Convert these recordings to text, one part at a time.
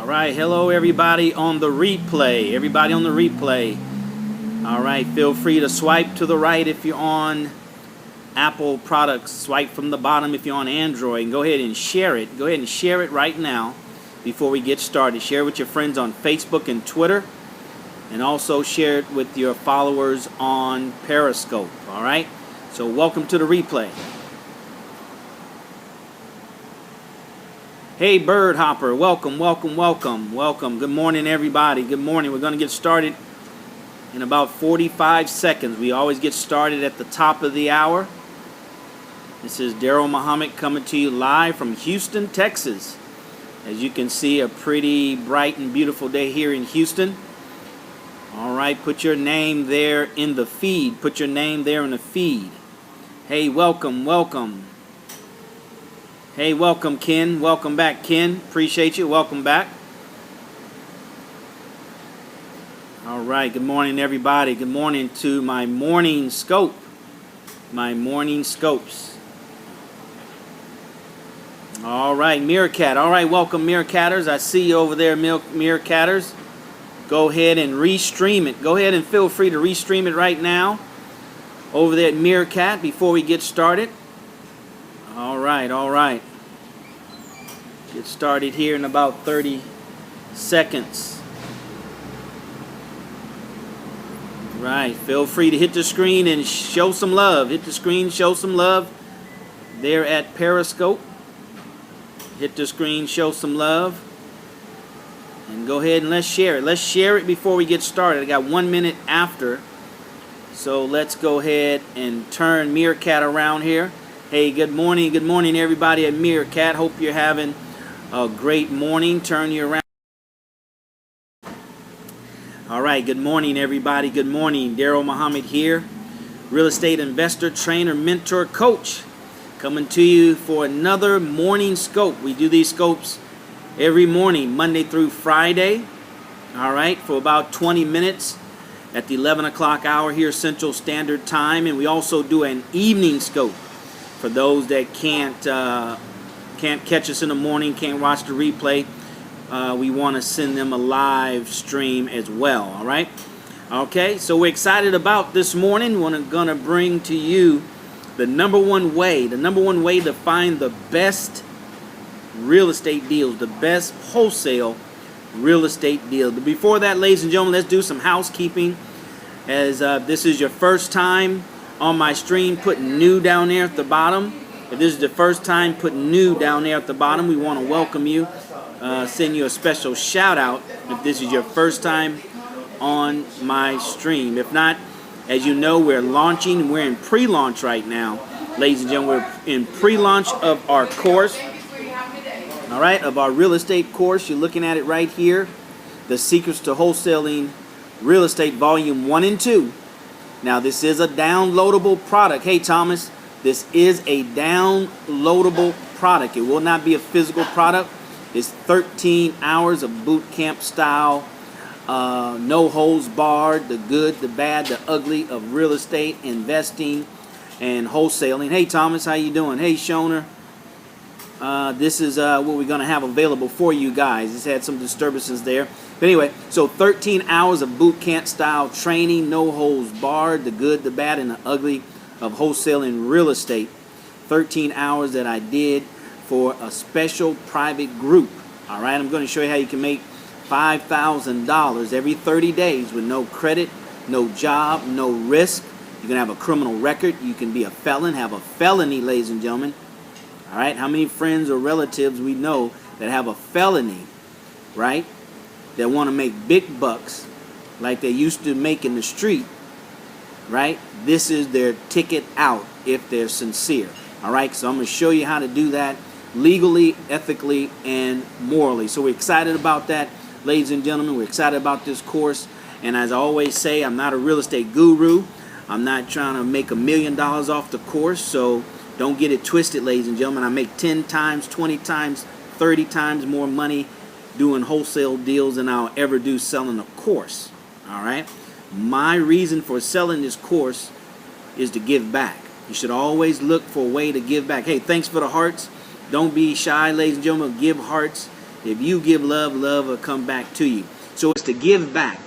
right, hello everybody on the replay. Everybody on the replay. All right, feel free to swipe to the right if you're on Apple products. Swipe from the bottom if you're on Android. And go ahead and share it. Go ahead and share it right now before we get started. Share it with your friends on Facebook and Twitter. And also share it with your followers on Periscope. All right, so welcome to the replay. Hey, Bird Hopper, welcome. Good morning, everybody. Good morning. We're going to get started in about 45 seconds. We always get started at the top of the hour. This is DarrellMuhammad coming to you live from Houston, Texas. As you can see, a pretty bright and beautiful day here in Houston. All right, put your name there in the feed. Put your name there in the feed. Hey, welcome. Hey, welcome, Ken. Welcome back, Ken. Appreciate you. Welcome back. All right. Good morning, everybody. Good morning to my morning scope. My morning scopes. All right, Meerkat. All right, welcome, Meerkatters. I see you over there, Meerkatters. Go ahead and restream it. Go ahead and feel free to restream it right now over there at Meerkat before we get started. All right. Get started here in about 30 seconds. Right, feel free to hit the screen and show some love. Hit the screen, show some love there at Periscope. Hit the screen, show some love. And go ahead and let's share it. Let's share it before we get started. I got 1 minute after. So let's go ahead and turn Meerkat around here. Hey, good morning everybody at Meerkat. Hope you're having a great morning. Turn you around. All right, good morning everybody. Good morning. DarrellMuhammad here, real estate investor, trainer, mentor, coach, coming to you for another morning scope. We do these scopes every morning, Monday through Friday. All right, for about 20 minutes at the 11 o'clock hour here Central Standard Time. And we also do an evening scope for those that can't catch us in the morning, can't watch the replay. We want to send them a live stream as well. All right. Okay. So we're excited about this morning. We're gonna bring to you the number one way to find the best real estate deals, the best wholesale real estate deal. But before that, ladies and gentlemen, let's do some housekeeping. As this is your first time on my stream, put new down there at the bottom. If this is the first time, put new down there at the bottom. We want to welcome you, send you a special shout out if this is your first time on my stream. If not, as you know, we're launching. We're in pre-launch right now, ladies and gentlemen. We're in pre-launch of our course. All right, of our real estate course. You're looking at it right here, The Secrets to Wholesaling Real Estate Volume 1 and 2. Now, this is a downloadable product. Hey, Thomas, this is a downloadable product. It will not be a physical product. It's 13 hours of boot camp style, no holds barred, the good, the bad, the ugly of real estate, investing, and wholesaling. Hey, Thomas, how you doing? Hey, Shoner. This is what we're going to have available for you guys. It's had some disturbances there. But anyway, so 13 hours of boot camp style training, no holds barred, the good, the bad, and the ugly of wholesaling real estate. 13 hours that I did for a special private group. All right, I'm going to show you how you can make $5,000 every 30 days with no credit, no job, no risk. You can have a criminal record. You can be a felon, have a felony, ladies and gentlemen. All right, how many friends or relatives we know that have a felony, right, that want to make big bucks like they used to make in the street, right? This is their ticket out if they're sincere. All right, so I'm going to show you how to do that legally, ethically, and morally. So we're excited about that, ladies and gentlemen. We're excited about this course. And as I always say, I'm not a real estate guru. I'm not trying to make $1 million off the course. So don't get it twisted, ladies and gentlemen. I make 10 times, 20 times, 30 times more money doing wholesale deals than I'll ever do selling a course. All right. My reason for selling this course is to give back. You should always look for a way to give back. Hey, thanks for the hearts. Don't be shy, ladies and gentlemen. Give hearts. If you give love, love will come back to you. So it's to give back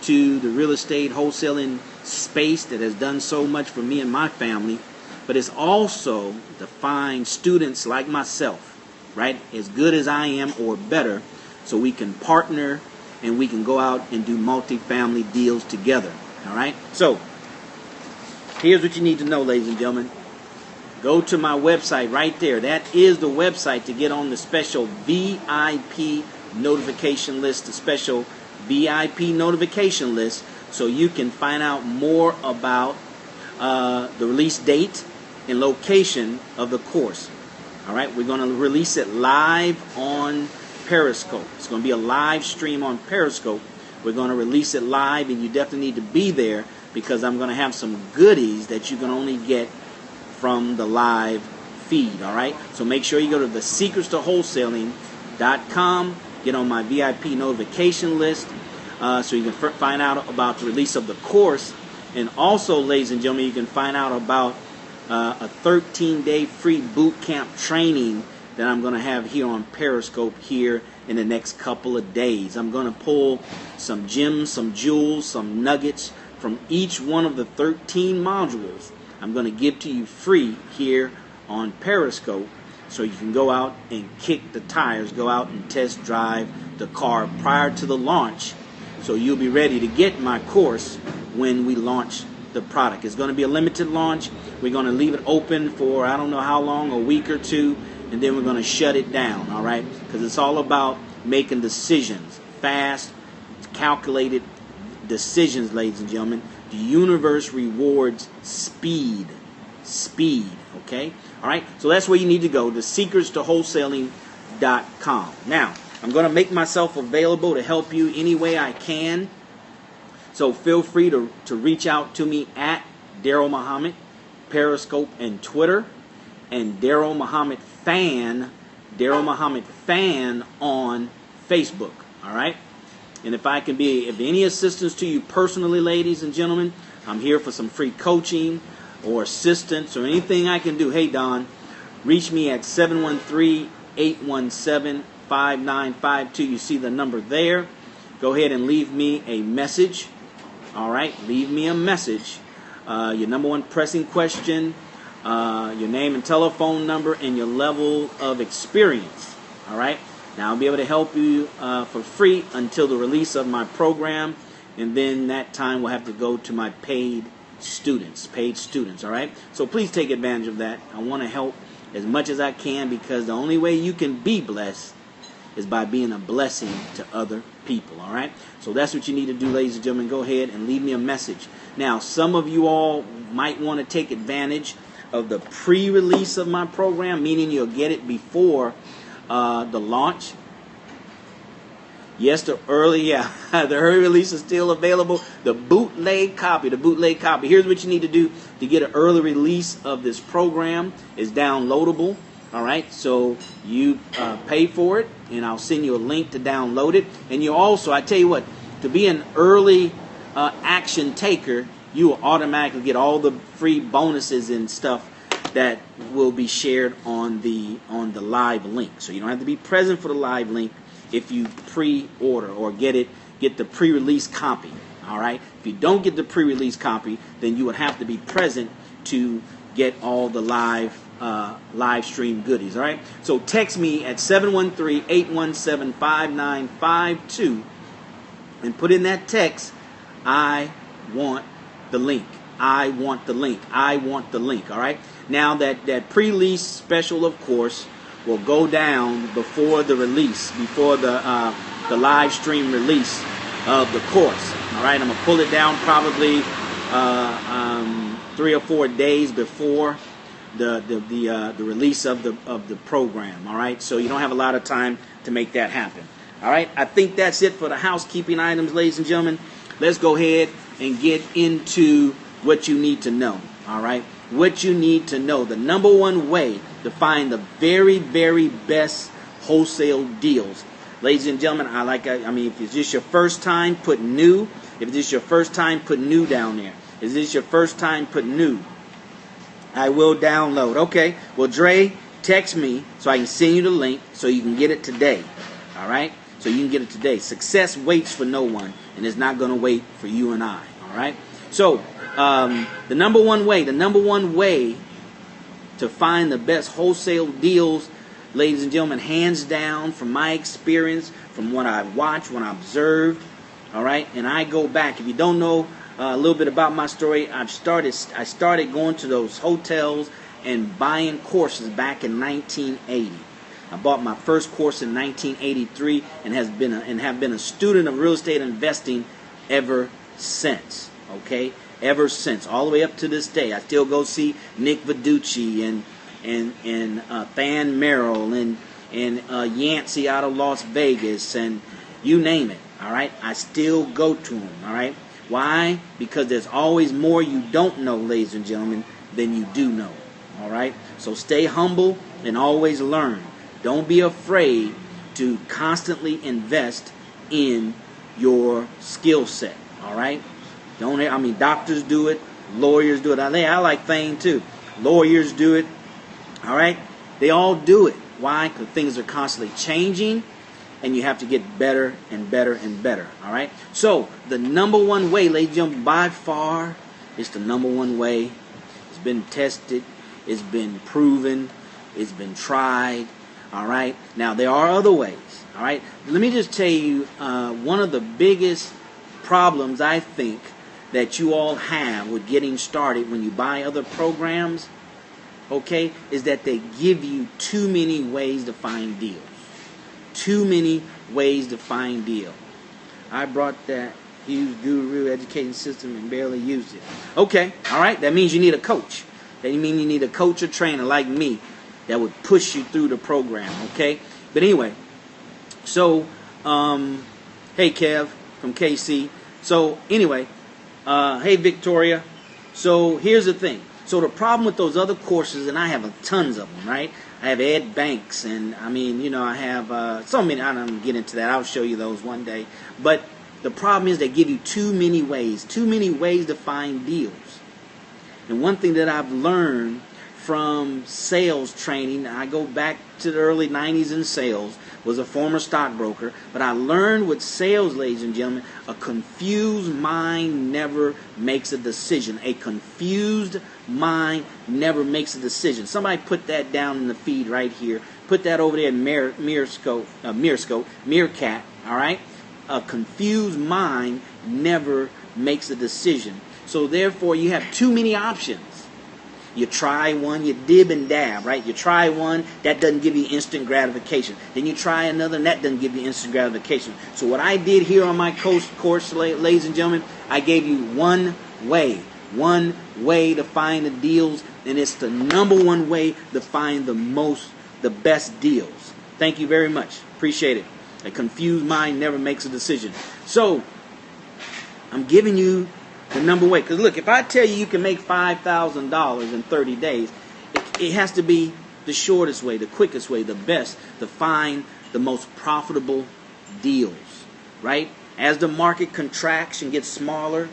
to the real estate wholesaling space that has done so much for me and my family. But it's also to find students like myself, right, as good as I am or better, so we can partner and we can go out and do multifamily deals together. All right? So here's what you need to know, ladies and gentlemen. Go to my website right there. That is the website to get on the special VIP notification list, the special VIP notification list, so you can find out more about the release date and location of the course. All right, we're going to release it live on Periscope. It's going to be a live stream on Periscope. We're going to release it live, and you definitely need to be there because I'm going to have some goodies that you can only get from the live feed. All right, so make sure you go to thesecretstowholesaling.com, get on my VIP notification list, so you can find out about the release of the course. And also, ladies and gentlemen, you can find out about a 13-day free boot camp training that I'm going to have here on Periscope here in the next couple of days. I'm going to pull some gems, some jewels, some nuggets from each one of the 13 modules. I'm going to give to you free here on Periscope, so you can go out and kick the tires, go out and test drive the car prior to the launch, so you'll be ready to get my course when we launch the product. It's going to be a limited launch. We're going to leave it open for I don't know how long, a week or two, and then we're going to shut it down, all right? Because it's all about making decisions, fast, calculated decisions, ladies and gentlemen. The universe rewards speed, okay? All right, so that's where you need to go, thesecretstowholesaling.com. Now, I'm going to make myself available to help you any way I can. So feel free to reach out to me at DarrellMuhammad, Periscope and Twitter, and DarrellMuhammad Fan on Facebook. All right? And if I can be of any assistance to you personally, ladies and gentlemen, I'm here for some free coaching or assistance or anything I can do. Hey, Don, reach me at 713-817-5952. You see the number there. Go ahead and leave me a message. All right, leave me a message. Your number one pressing question, your name and telephone number, and your level of experience. All right. Now, I'll be able to help you for free until the release of my program, and then that time will have to go to my paid students. All right. So please take advantage of that. I want to help as much as I can, because the only way you can be blessed is by being a blessing to other people, all right? So that's what you need to do, ladies and gentlemen. Go ahead and leave me a message. Now, some of you all might want to take advantage of the pre-release of my program, meaning you'll get it before the launch. Yes, the early release is still available. The bootleg copy. Here's what you need to do to get an early release of this program. It's downloadable. All right, so you pay for it, and I'll send you a link to download it. And you also, I tell you what, to be an early action taker, you will automatically get all the free bonuses and stuff that will be shared on the live link. So you don't have to be present for the live link if you pre-order or get the pre-release copy. All right, if you don't get the pre-release copy, then you would have to be present to get all the live stream goodies. All right, so text me at 713-817-5952 and put in that text, I want the link. All right, now that pre-release special, of course, will go down before the release, before the live stream release of the course. All right, I'm gonna pull it down probably 3 or 4 days before the release of the program. All right, so you don't have a lot of time to make that happen. All right, I think that's it for the housekeeping items, ladies and gentlemen. Let's go ahead and get into what you need to know. All right, what you need to know. The number one way to find the very, very best wholesale deals. Ladies and gentlemen, if it's just your first time, put new. If it's just your first time, put new down there. If it's just your first time, put new. I will download. Okay, well, Dre, text me so I can send you the link so you can get it today. All right? So you can get it today. Success waits for no one, and it's not going to wait for you and I. All right? So the number one way to find the best wholesale deals, ladies and gentlemen, hands down, from my experience, from what I've watched, what I've observed, all right, and I go back. If you don't know a little bit about my story, I started going to those hotels and buying courses back in 1980. I bought my first course in 1983 and have been a student of real estate investing ever since. Okay, ever since, all the way up to this day. I still go see Nick Viducci and Than Merrill and Yancey out of Las Vegas, and you name it. All right, I still go to them. All right, why? Because there's always more you don't know, ladies and gentlemen, than you do know. All right, so stay humble and always learn. Don't be afraid to constantly invest in your skill set. All right. Doctors do it, lawyers do it. I like Thane too. Lawyers do it. All right, they all do it. Why? Because things are constantly changing, and you have to get better and better and better. All right. So the number one way, ladies and gentlemen, by far, it's the number one way. It's been tested. It's been proven. It's been tried. All right. Now there are other ways. All right. Let me just tell you one of the biggest problems I think that you all have with getting started when you buy other programs, okay, is that they give you too many ways to find deals. Too many ways to find deals. I brought that huge guru education system and barely used it. Okay, all right, that means you need a coach. That means you need a coach or trainer like me that would push you through the program, okay? But anyway, so, hey Kev from KC. So anyway, hey Victoria. So here's the thing. So the problem with those other courses, and I have tons of them, right? I have Ed Banks, and I have so many. I don't get into that. I'll show you those one day. But the problem is they give you too many ways to find deals. And one thing that I've learned from sales training, I go back to the early 90s in sales, was a former stockbroker, but I learned with sales, ladies and gentlemen, a confused mind never makes a decision. A confused mind never makes a decision. Somebody put that down in the feed right here. Put that over there in Meerkat, all right? A confused mind never makes a decision. So therefore, you have too many options. You try one, you dib and dab, right? You try one, that doesn't give you instant gratification. Then you try another, and that doesn't give you instant gratification. So what I did here on my course, ladies and gentlemen, I gave you one way to find the deals, and it's the number one way to find the best deals. Thank you very much. Appreciate it. A confused mind never makes a decision. So I'm giving you the number way. Because look, if I tell you can make $5,000 in 30 days, it has to be the shortest way, the quickest way, the best to find the most profitable deals, right? As the market contracts and gets smaller,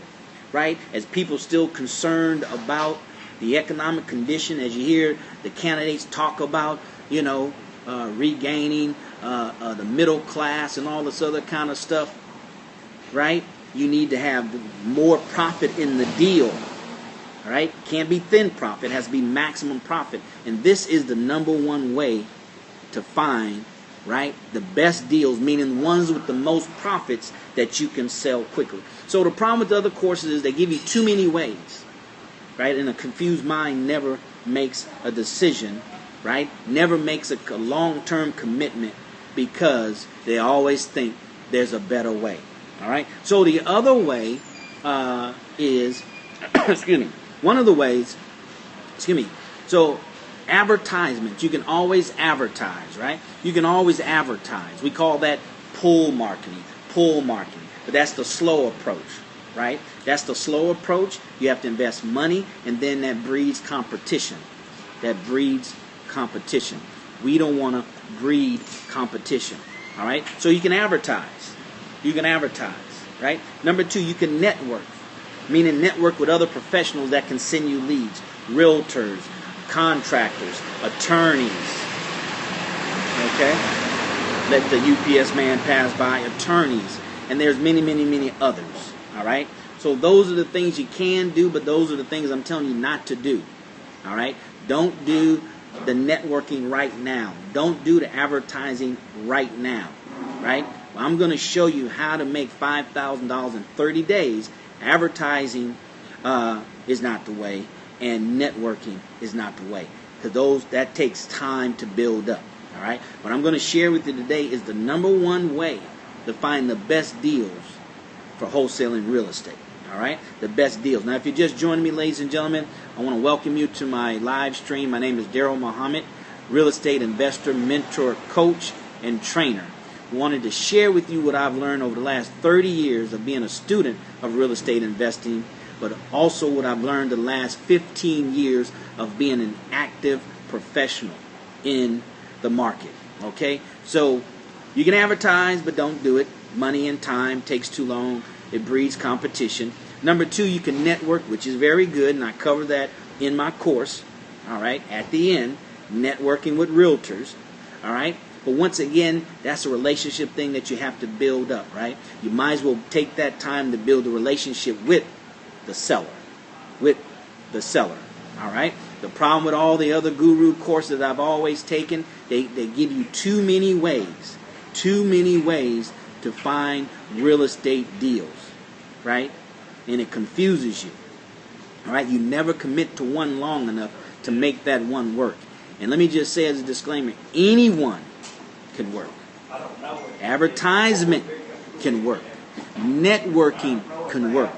right? As people still concerned about the economic condition, as you hear the candidates talk about, regaining the middle class and all this other kind of stuff, right? You need to have more profit in the deal, all right? Can't be thin profit. It has to be maximum profit. And this is the number one way to find, right, the best deals, meaning ones with the most profits that you can sell quickly. So the problem with the other courses is they give you too many ways, right? And a confused mind never makes a decision, right? Never makes a long-term commitment because they always think there's a better way. All right. So the other way is, one of the ways, so advertisements. You can always advertise, right? You can always advertise. We call that pull marketing. But that's the slow approach, right? That's the slow approach. You have to invest money, and then that breeds competition. We don't want to breed competition. All right. So you can advertise. Right? Number two, you can network, meaning network with other professionals that can send you leads, realtors, contractors, attorneys. Okay? Let the UPS man pass by, attorneys. And there's many, many, many others. All right? So those are the things you can do, but those are the things I'm telling you not to do. All right? Don't do the networking right now. Don't do the advertising right now. Right? Well, I'm going to show you how to make $5,000 in 30 days. Advertising is not the way, and networking is not the way. Because that takes time to build up. All right? What I'm going to share with you today is the #1 way to find the best deals for wholesaling real estate. All right? The best deals. Now, if you're just joining me, ladies and gentlemen, I want to welcome you to my live stream. My name is DarrellMuhammad, real estate investor, mentor, coach, and trainer. I wanted to share with you what I've learned over the last 30 years of being a student of real estate investing, but also what I've learned the last 15 years of being an active professional in the market. Okay? So you can advertise, but don't do it. Money and time takes too long. It breeds competition. #2, you can network, which is very good, and I cover that in my course. All right? At the end, networking with realtors. All right? But once again, that's a relationship thing that you have to build up, right? You might as well take that time to build a relationship with the seller. All right? The problem with all the other guru courses that I've always taken, they give you too many ways to find real estate deals, right? And it confuses you. All right? You never commit to one long enough to make that one work. And let me just say as a disclaimer, anyone can work. Advertisement can work. Networking can work.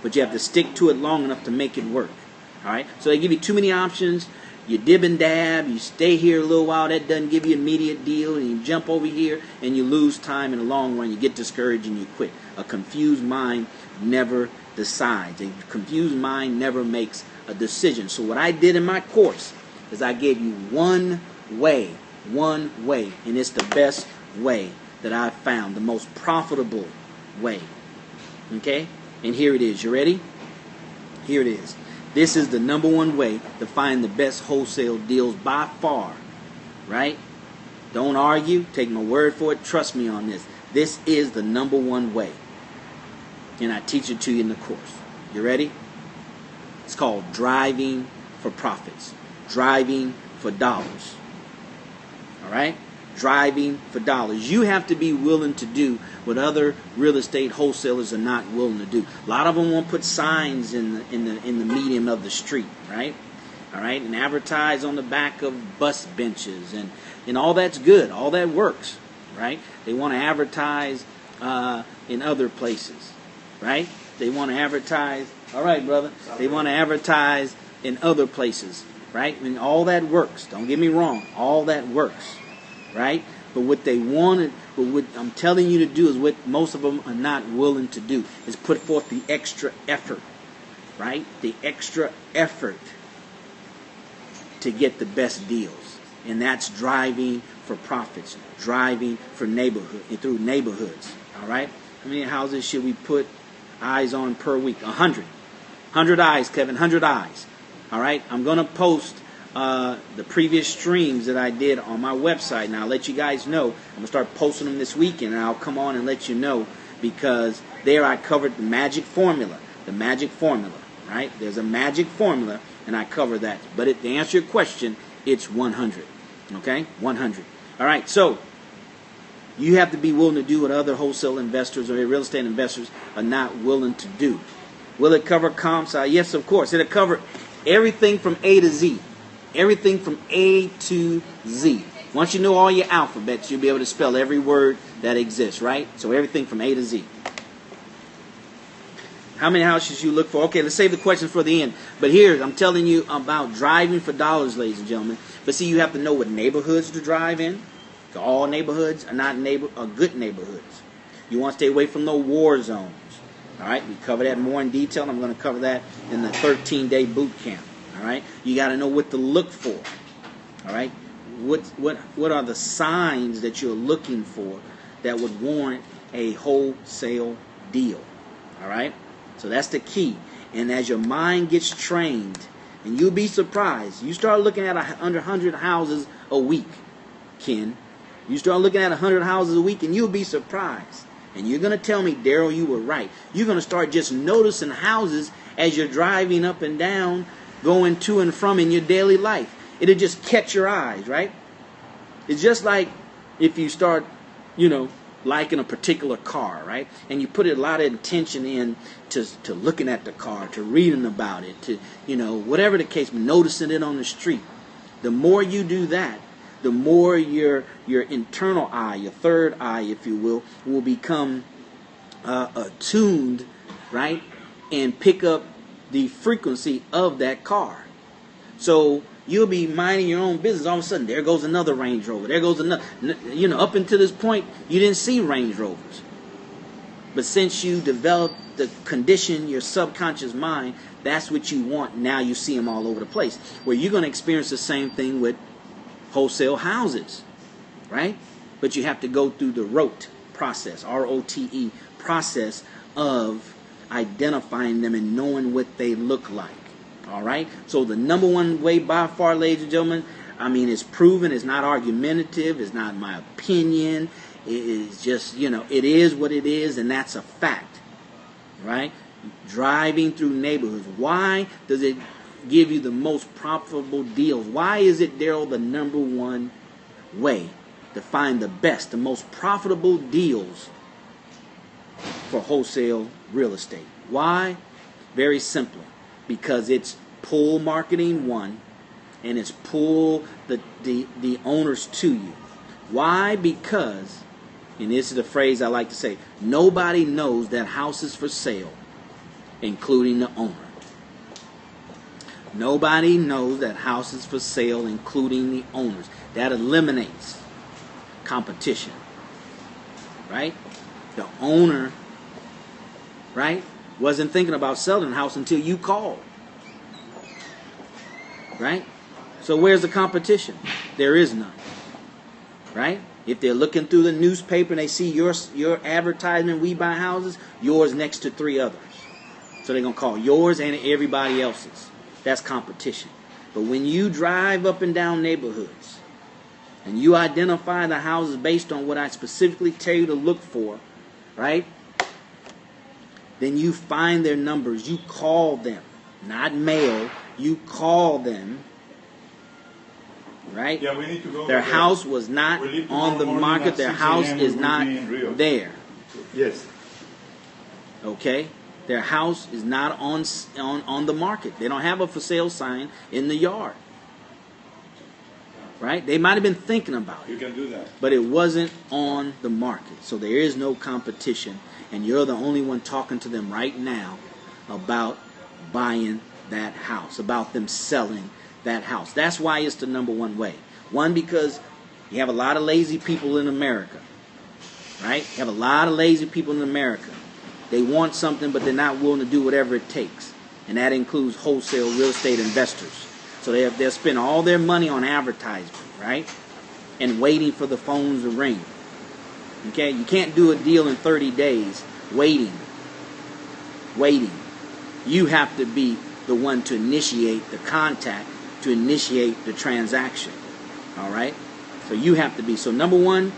But you have to stick to it long enough to make it work. All right? So they give you too many options. You dib and dab. You stay here a little while. That doesn't give you an immediate deal. And you jump over here and you lose time in the long run. You get discouraged and you quit. A confused mind never decides. A confused mind never makes a decision. So what I did in my course is I gave you one way, and it's the best way that I've found, the most profitable way. Okay? And here it is. You ready? Here it is. This is the #1 way to find the best wholesale deals by far. Right? Don't argue. Take my word for it. Trust me on this. This is the #1 way. And I teach it to you in the course. You ready? It's called driving for profits. Driving for dollars. All right? Driving for dollars. You have to be willing to do what other real estate wholesalers are not willing to do. A lot of them won't put signs in the medium of the street, right? All right? And advertise on the back of bus benches, and all that's good. All that works, right? They want to advertise in other places, right? They want to advertise. All right, brother. They want to advertise in other places. Right? And all that works. Don't get me wrong. All that works. Right? But what they wanted, what I'm telling you to do is what most of them are not willing to do, is put forth the extra effort. Right? The extra effort to get the best deals. And that's driving for profits. Driving for neighborhood and through neighborhoods. All right? How many houses should we put eyes on per week? 100. 100 eyes, Kevin. 100 eyes. All right, I'm going to post the previous streams that I did on my website, and I'll let you guys know. I'm going to start posting them this weekend, and I'll come on and let you know, because there I covered the magic formula. The magic formula, right? There's a magic formula, and I cover that. But to answer your question, it's 100. Okay, 100. All right, so you have to be willing to do what other wholesale investors or real estate investors are not willing to do. Will it cover comps? Yes, of course. It'll cover everything from A to Z. Everything from A to Z. Once you know all your alphabets, you'll be able to spell every word that exists, right? So everything from A to Z. How many houses you look for? Okay, let's save the questions for the end. But here, I'm telling you about driving for dollars, ladies and gentlemen. But see, you have to know what neighborhoods to drive in. All neighborhoods are not good neighborhoods. You want to stay away from the war zones. All right, we cover that more in detail. I'm going to cover that in the 13-day boot camp. All right, you got to know what to look for. All right, what are the signs that you're looking for that would warrant a wholesale deal? All right, so that's the key. And as your mind gets trained, And you'll be surprised. You start looking at under 100 houses a week, Ken. You start looking at 100 houses a week and you'll be surprised. And you're going to tell me, Darrell, you were right. You're going to start just noticing houses as you're driving up and down, going to and from in your daily life. It'll just catch your eyes, right? It's just like if you start, liking a particular car, right? And you put a lot of intention in to looking at the car, to reading about it, to, whatever the case, noticing it on the street. The more you do that, the more your internal eye, your third eye, if you will become attuned, right? And pick up the frequency of that car. So you'll be minding your own business. All of a sudden, there goes another Range Rover. There goes another. Up until this point, you didn't see Range Rovers. But since you developed the condition, your subconscious mind, that's what you want. Now you see them all over the place. Where you're going to experience the same thing with wholesale houses, right? But you have to go through the ROTE process, ROTE process of identifying them and knowing what they look like. All right? So the number one way by far, ladies and gentlemen, it's proven. It's not argumentative. It's not my opinion. It is just, it is what it is, and that's a fact. Right? Driving through neighborhoods. Why does it give you the most profitable deals? Why is it, Darrell, the number one way to find the best, the most profitable deals for wholesale real estate? Why? Very simply. Because it's pull marketing, one, and it's pull the owners to you. Why? Because, and this is the phrase I like to say, nobody knows that house is for sale, including the owner. Nobody knows that house is for sale, including the owners. That eliminates competition. Right? The owner, right, wasn't thinking about selling the house until you called. Right? So where's the competition? There is none. Right? If they're looking through the newspaper and they see your advertisement, We Buy Houses, yours next to 3 others. So they're going to call yours and everybody else's. That's competition. But when you drive up and down neighborhoods and you identify the houses based on what I specifically tell you to look for, right? Then you find their numbers. You call them. Not mail. You call them. Right? Yeah, we need to go. Their house was not on the market. Their house is not there. Yes. Okay? Their house is not on the market. They don't have a for sale sign in the yard. Right? They might have been thinking about it. You can do that. But it wasn't on the market. So there is no competition. And you're the only one talking to them right now about buying that house, about them selling that house. That's why it's the number one way. One, because you have a lot of lazy people in America. Right? You have a lot of lazy people in America. They want something, but they're not willing to do whatever it takes. And that includes wholesale real estate investors. So they'll spend all their money on advertisement, right? And waiting for the phones to ring. Okay? You can't do a deal in 30 days waiting. You have to be the one to initiate the contact, to initiate the transaction. All right? So you have to be. So number one,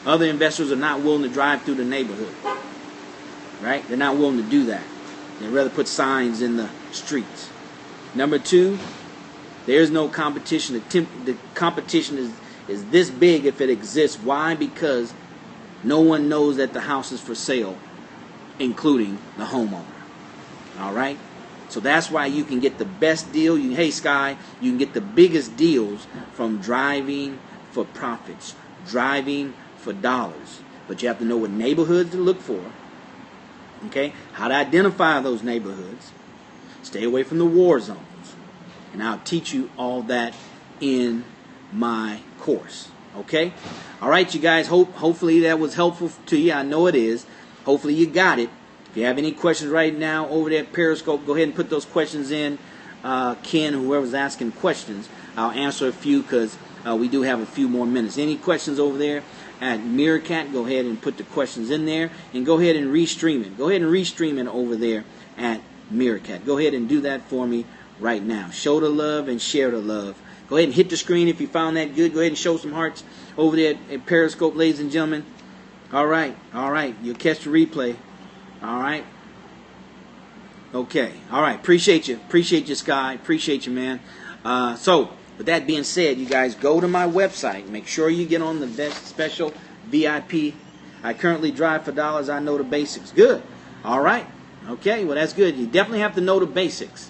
other investors are not willing to drive through the neighborhood. Right? They're not willing to do that. They'd rather put signs in the streets. Number two, there's no competition. The competition is this big if it exists. Why? Because no one knows that the house is for sale, including the homeowner. All right? So that's why you can get the best deal. Hey, Sky, you can get the biggest deals from driving for profits, driving for dollars. But you have to know what neighborhoods to look for. Okay? How to identify those neighborhoods. Stay away from the war zones. And I'll teach you all that in my course. Okay? All right, you guys. Hopefully that was helpful to you. I know it is. Hopefully you got it. If you have any questions right now over there at Periscope, go ahead and put those questions in. Ken, whoever's asking questions, I'll answer a few because we do have a few more minutes. Any questions over there at Meerkat, go ahead and put the questions in there. And go ahead and restream it. Go ahead and restream it over there at Meerkat. Go ahead and do that for me right now. Show the love and share the love. Go ahead and hit the screen if you found that good. Go ahead and show some hearts over there at Periscope, ladies and gentlemen. All right. You'll catch the replay. All right. Okay. All right. Appreciate you, Sky. Appreciate you, man. So, with that being said, you guys go to my website. Make sure you get on the special VIP. I currently drive for dollars. I know the basics. Good. All right. Okay. Well, that's good. You definitely have to know the basics.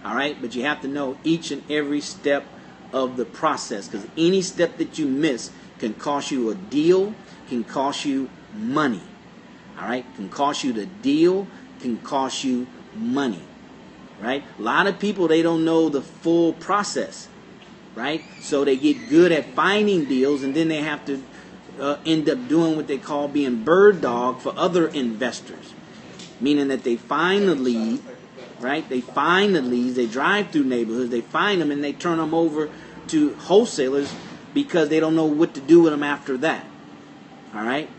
All right. But you have to know each and every step of the process, because any step that you miss can cost you a deal, can cost you money. All right. Can cost you the deal, can cost you money. Right? A lot of people, they don't know the full process. Right? So they get good at finding deals, and then they have to end up doing what they call being bird dog for other investors. Meaning that they find the lead, right? They find the leads, they drive through neighborhoods, they find them, and they turn them over to wholesalers because they don't know what to do with them after that. All right?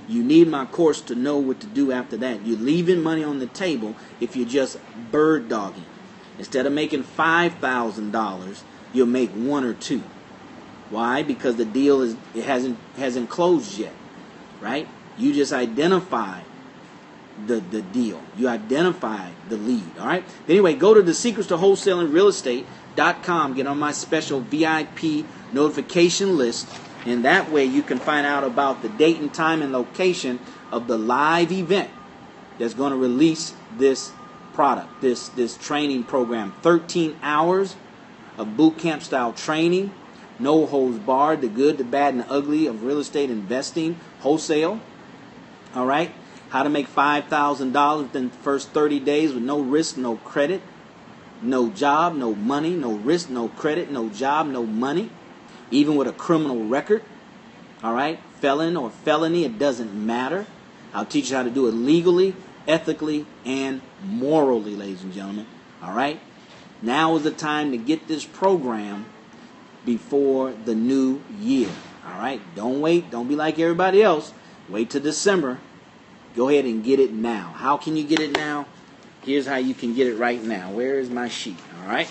You need my course to know what to do after that. You're leaving money on the table if you're just bird dogging. Instead of making $5,000, you'll make one or two. Why? Because the deal hasn't closed yet, right? You just identify the deal. You identify the lead, all right? Anyway, go to the Secrets to Wholesaling Real Estate.com. Get on my special VIP notification list, and that way you can find out about the date and time and location of the live event that's going to release this product, this training program. 13 hours of boot camp style training, no holds barred, the good, the bad, and the ugly of real estate investing, wholesale. All right, how to make $5,000 within the first 30 days with no risk, no credit, no job, no money, no risk, no credit, no job, no money, even with a criminal record. All right, felon or felony, it doesn't matter. I'll teach you how to do it legally, ethically, and morally, ladies and gentlemen. All right. Now is the time to get this program before the new year. All right. Don't wait. Don't be like everybody else. Wait till December. Go ahead and get it now. How can you get it now? Here's how you can get it right now. Where is my sheet? All right.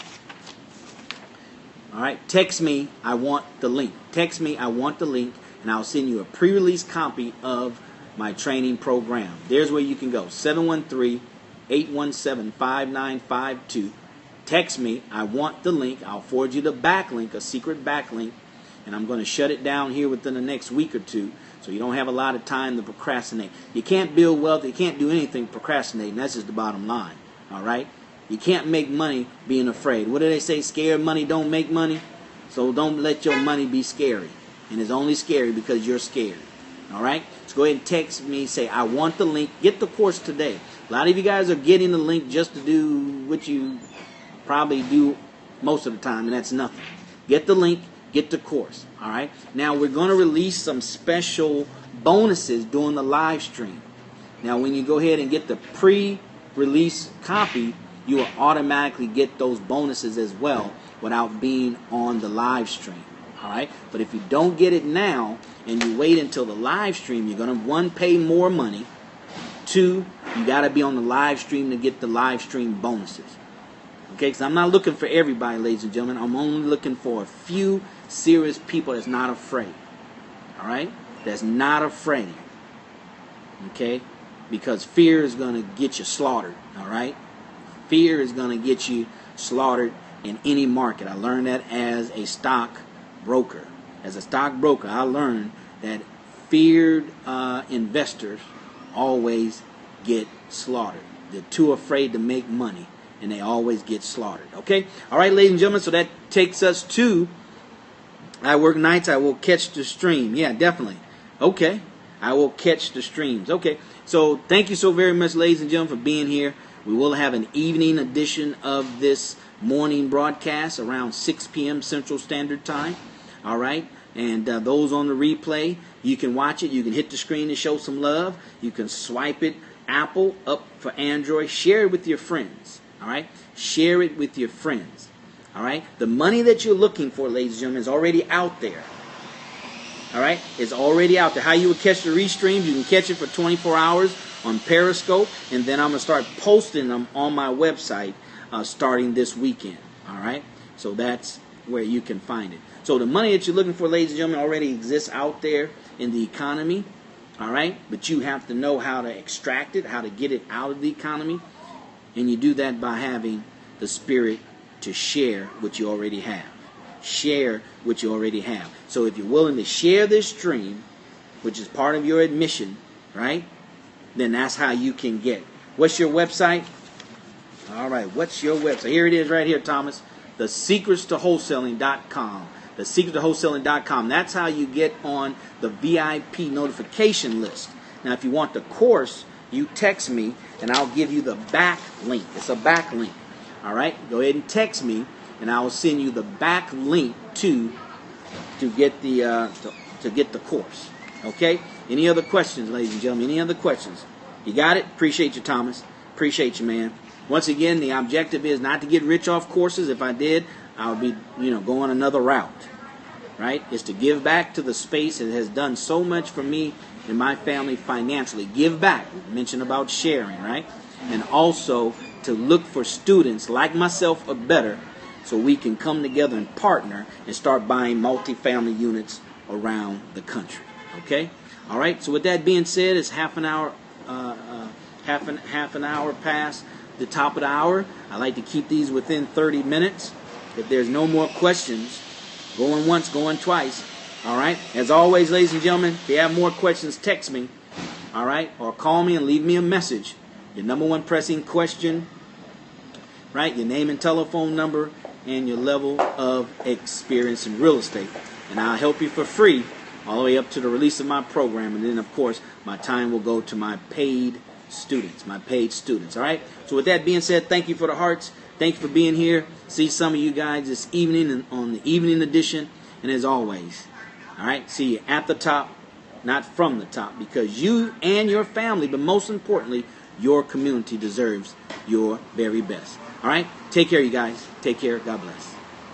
All right. Text me. I want the link. Text me. I want the link, and I'll send you a pre-release copy of my training program. There's where you can go. 713-817-5952. Text me. I want the link. I'll forward you the backlink, a secret backlink, and I'm going to shut it down here within the next week or two, so you don't have a lot of time to procrastinate. You can't build wealth. You can't do anything procrastinating. That's just the bottom line. All right? You can't make money being afraid. What do they say? Scared money don't make money. So don't let your money be scary. And it's only scary because you're scared. All right? So go ahead and text me. Say, I want the link. Get the course today. A lot of you guys are getting the link just to do what you probably do most of the time, and that's nothing. Get the link. Get the course. All right? Now, we're going to release some special bonuses during the live stream. Now, when you go ahead and get the pre-release copy, you will automatically get those bonuses as well without being on the live stream. All right? But if you don't get it now and you wait until the live stream, you're going to, one, pay more money. Two, you got to be on the live stream to get the live stream bonuses. Okay? Because I'm not looking for everybody, ladies and gentlemen. I'm only looking for a few serious people that's not afraid. All right? That's not afraid. Okay? Because fear is going to get you slaughtered. All right? Fear is going to get you slaughtered in any market. I learned that as a stock broker. As a stock broker, I learned that feared investors always get slaughtered. They're too afraid to make money, and they always get slaughtered. Okay? All right, ladies and gentlemen, so that takes us to I work nights, I will catch the stream. Yeah, definitely. Okay. I will catch the streams. Okay. So thank you so very much, ladies and gentlemen, for being here. We will have an evening edition of this morning broadcast around 6 p.m. Central Standard Time. All right. And those on the replay, you can watch it. You can hit the screen and show some love. You can swipe it, Apple, up for Android. Share it with your friends. All right. Share it with your friends. All right. The money that you're looking for, ladies and gentlemen, is already out there. All right. It's already out there. How you would catch the restreams, you can catch it for 24 hours on Periscope. And then I'm going to start posting them on my website starting this weekend. All right? So that's where you can find it. So the money that you're looking for, ladies and gentlemen, already exists out there in the economy. All right? But you have to know how to extract it, how to get it out of the economy. And you do that by having the spirit to share what you already have. Share what you already have. So if you're willing to share this dream, which is part of your admission, right? Then that's how you can get it. What's your website? All right, what's your website? Here it is right here, Thomas. TheSecretsToWholesaling.com. TheSecretsToWholesaling.com. That's how you get on the VIP notification list. Now, if you want the course, you text me, and I'll give you the back link. It's a back link. All right? Go ahead and text me, and I will send you the back link to get the course. Okay? Any other questions, ladies and gentlemen? Any other questions? You got it? Appreciate you, Thomas. Appreciate you, man. Once again, the objective is not to get rich off courses. If I did, I would be, going another route. Right? It's to give back to the space. It has done so much for me and my family financially. Give back. We mentioned about sharing, right? And also to look for students like myself or better, so we can come together and partner and start buying multifamily units around the country. Okay? All right. So with that being said, it's half an hour past the top of the hour. I like to keep these within 30 minutes. If there's no more questions, going once, going twice. All right. As always, ladies and gentlemen, if you have more questions, text me. All right, or call me and leave me a message. Your number one pressing question, right? Your name and telephone number, and your level of experience in real estate. And I'll help you for free all the way up to the release of my program. And then, of course, my time will go to my paid students. All right? So with that being said, thank you for the hearts. Thank you for being here. See some of you guys this evening on the evening edition. And as always, all right, see you at the top, not from the top, because you and your family, but most importantly, your community deserves your very best. All right? Take care, you guys. Take care. God bless.